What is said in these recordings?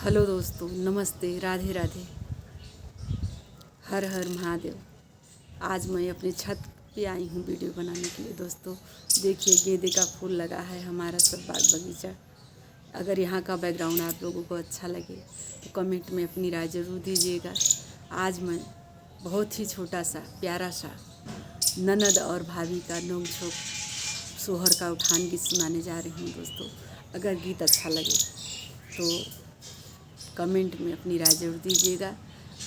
Hello दोस्तों, नमस्ते, राधे राधे, हर हर महादेव। आज मैं अपनी छत पे आई हूँ वीडियो बनाने के लिए। दोस्तों देखिए, गेंदे का फूल लगा है हमारा सब बाग बगीचा। अगर यहाँ का बैकग्राउंड आप लोगों को अच्छा लगे तो कमेंट में अपनी राय ज़रूर दीजिएगा। आज मैं बहुत ही छोटा सा प्यारा सा ननद और भाभी का नोक झोंक सोहर का उठान गीत सुनाने जा रही हूँ। दोस्तों अगर गीत अच्छा लगे तो कमेंट में अपनी राय ज़रूर दीजिएगा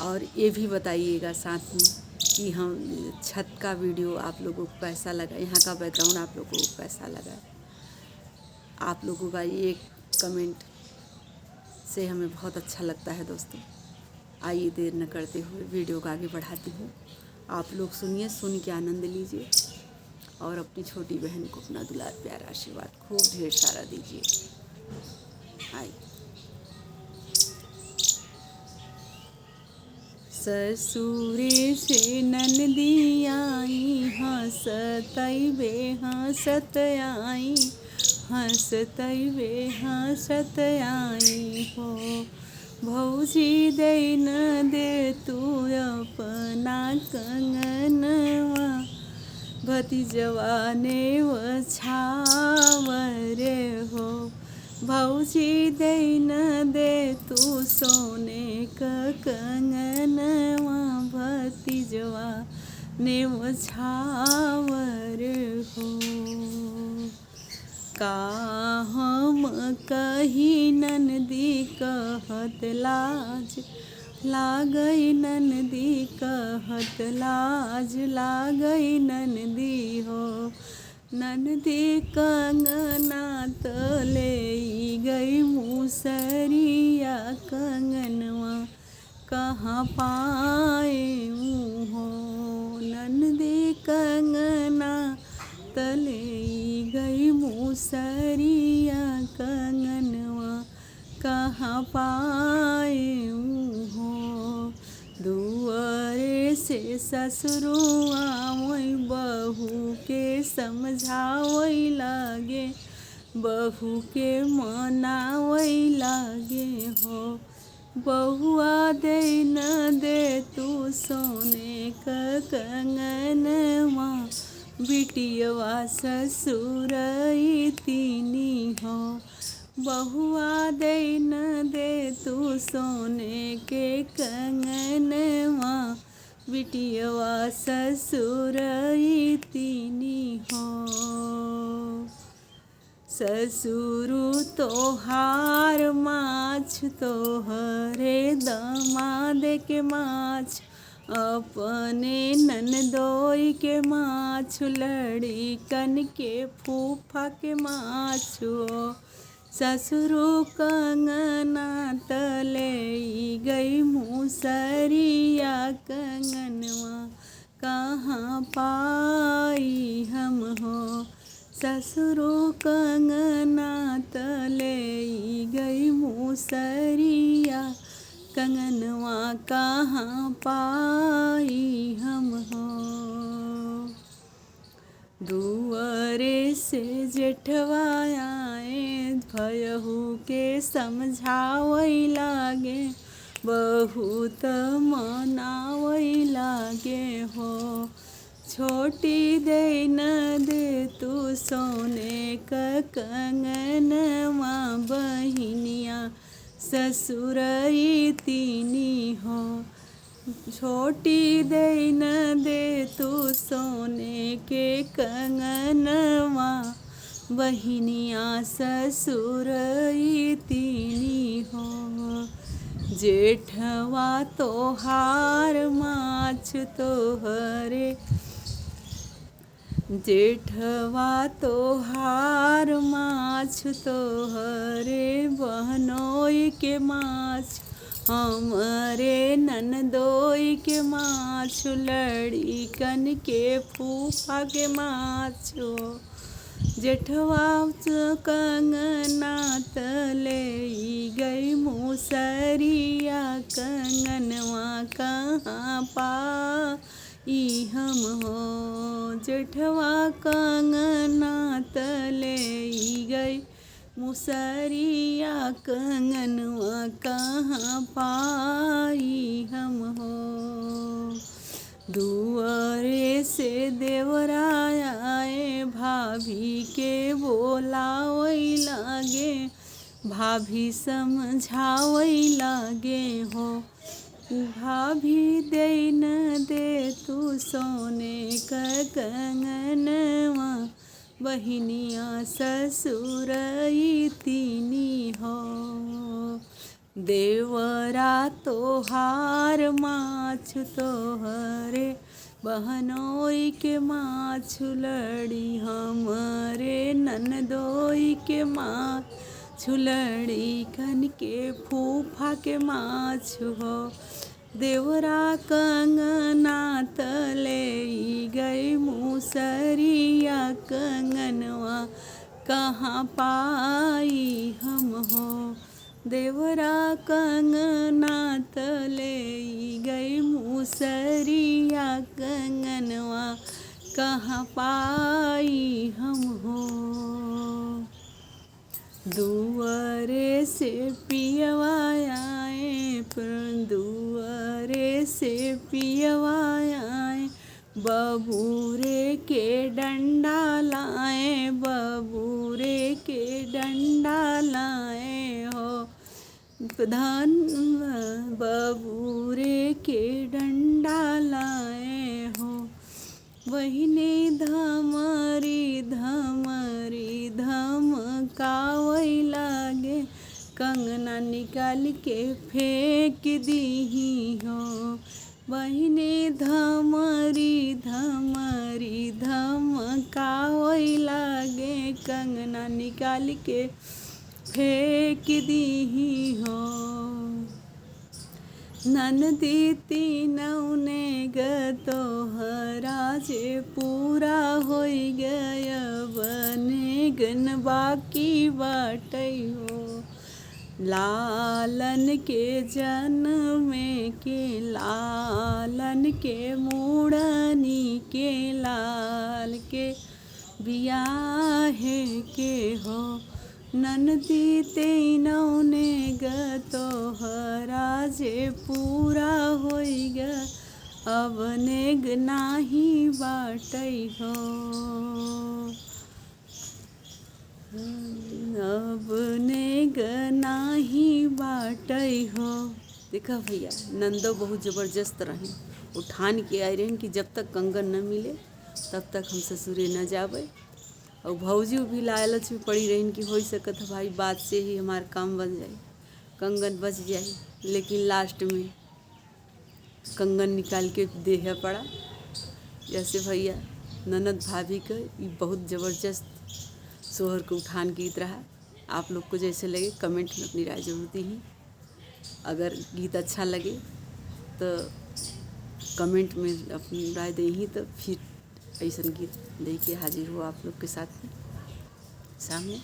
और ये भी बताइएगा साथ में कि हम छत का वीडियो आप लोगों को कैसा लगा, यहाँ का बैकग्राउंड आप लोगों को कैसा लगा। आप लोगों का ये एक कमेंट से हमें बहुत अच्छा लगता है। दोस्तों आइए देर न करते हुए वीडियो को आगे बढ़ाती हूँ। आप लोग सुनिए, सुन के आनंद लीजिए और अपनी छोटी बहन को अपना दुलार प्यारा आशीर्वाद खूब ढेर सारा दीजिए। आइए। ससुरे से ननदी आई, हंसतई बे हंसत आई, हंसतई बे हंसत आई हो। भौजी दे न दे तू अपना कंगनवा, भतीजवा ने छावर हो। भौजी दे न दे तू सोने का कंगनवा, भतीजवा ने छावर हो। का हम कही ननदी कहत लाज लागई, ननदी कहत लाज लागई ननदी हो। ननदी कंगना तले गई मूसरिया, कंगनवा कहाँ पाए हो। ननदी कंगना तले गई मूसरिया, कंगनवा कहाँ पाए हो। दुआरे से ससुरुआ वही बहू के समझावई लागे, बहू के मनावई लागे हो। बहुआ दे न दे तू सोने का कंगनवा, बिटियवा ससुरई तीनी हो। बहुआ दे न दे तू सोने के कंगनवा, बिटियवा ससुरई तीनी हो। ससुरु तोहार माछ तोहरे दामाद के माछ, अपने ननदोई के माछ, लड़िकन के फूफा के माछ हो। ससुरु कंगना तले गई मूसरिया, कंगनवा कहाँ पाई हम हो। ससुरु कंगना तले गई मूसरिया, कंगनवा कहाँ पाई हम हो। दुआरे से जेठवा आए, भयहू के समझावई लागे, बहुत मनावई लागे हो। छोटी दे न दे तू सोने का कंगनवा, बहिनिया ससुरई तीनी हो। छोटी दे न दे तू सोने के कंगनवा, बहिनिया ससुरई तीनी हो। जेठवा तोहार माछ तोहरे, जेठवा तोहार माछ तोहरे बहनोई के माछ, हमरे ननदोई के माछ, लड़िकन के फूफा के माछ हो। जेठवा कंगना तले गई मूसरिया, कंगनवा कहाँ पाई हम हो। जेठवा कंगना तले गई मुसरिया कंगनवा कहाँ पाई हम हो। दुआरे से देवराया आए भाभी के बोलावई लागे, भाभी समझावई लागे हो। भाभी दे न दे तू सोने का कंगनवा, बहिनिया ससुरई तीनी हो। देवरा तोहार माछु तोहरे, बहनोई के माछु लड़ी हमरे, ननदोई के माछु लड़ी, कन के फूफा के माछु हो। देवरा कंगना तले गई मुसरिया कंगनवा कहाँ पाई हम हो। देवरा कंगना तले गई मुसरिया कंगनवा कहाँ पाई हम हो। दुआरे से पियवा आए, दुआरे से पियवा आए, बबूरे के डंडा लाए, बबूरे के डंडा लाए हो। धन बबूरे के डंडा लाए हो। बहिने धमरी धमरी धमकावई लागे, कंगना निकाल के फेंक दीही हो। बहिने धमरी धमरी धमकावई लागे, कंगना निकाल के फेंक दीही हो। ननदी तीनौने तोहरा जे पूरा होई गया, बने गन बाकी बाटई हो। लालन के जन्मे के, लालन के मुड़नी के, लाल के बियाहे के हो। ननदी तीनौने तोहरा जे पूरा होई ग, अब नेग नाही बाटई हो। अब नेग नाही बाटई हो। देखा भैया, नंदो बहुत ज़बरदस्त रहे, उठान के आए रहन कि जब तक कंगन न मिले तब तक हम ससुरे न जावे। और भौजी भी लालच में पड़ी रहन कि हो सकत है भाई बात से ही हमार काम बन जाए, कंगन बच जाए। लेकिन लास्ट में कंगन निकाल के देह पड़ा। जैसे भैया ननद भाभी का ये बहुत ज़बरदस्त सोहर को उठान गीत रहा। आप लोग को जैसे लगे कमेंट में अपनी राय जरूर दी। अगर गीत अच्छा लगे तो कमेंट में अपनी राय दें, तो फिर ऐसा गीत लेके हाजिर हो आप लोग के साथ सामने।